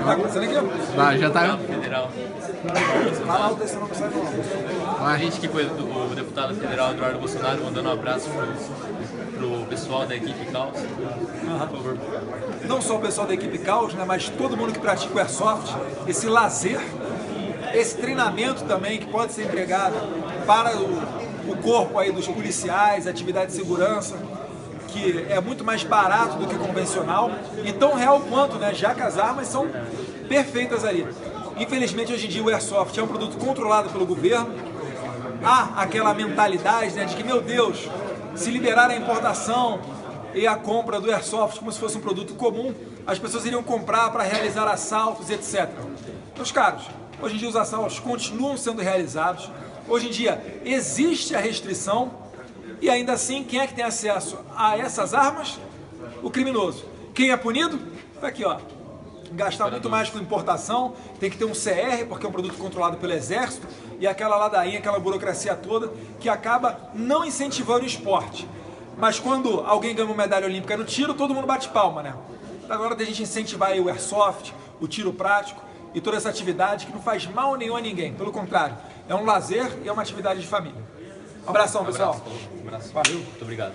tá acontecendo aqui? Vai, já tá. Federal. Fala alto aí, senão não sai não. A gente que foi o deputado federal Eduardo Bolsonaro mandando um abraço pro pessoal da equipe Caos. Por favor. Não só o pessoal da equipe Caos, né, mas todo mundo que pratica o Airsoft, esse lazer, esse treinamento também que pode ser empregado para o corpo aí dos policiais, atividade de segurança, que é muito mais barato do que convencional e tão real quanto, né, já que as armas são perfeitas ali. Infelizmente, hoje em dia o Airsoft é um produto controlado pelo governo. Há aquela mentalidade, né, de que, meu Deus, se liberar a importação e a compra do Airsoft como se fosse um produto comum, as pessoas iriam comprar para realizar assaltos, etc. Meus caros, hoje em dia os assaltos continuam sendo realizados. Hoje em dia existe a restrição e ainda assim, quem é que tem acesso a essas armas? O criminoso. Quem é punido? Tá aqui, ó. Gastar muito mais com importação, tem que ter um CR, porque é um produto controlado pelo Exército, e aquela ladainha, aquela burocracia toda, que acaba não incentivando o esporte. Mas quando alguém ganha uma medalha olímpica no tiro, todo mundo bate palma, né? Agora da gente incentivar aí o Airsoft, o tiro prático e toda essa atividade que não faz mal nenhum a ninguém. Pelo contrário, é um lazer e é uma atividade de família. Um abração, pessoal. Um abraço. Valeu. Muito obrigado.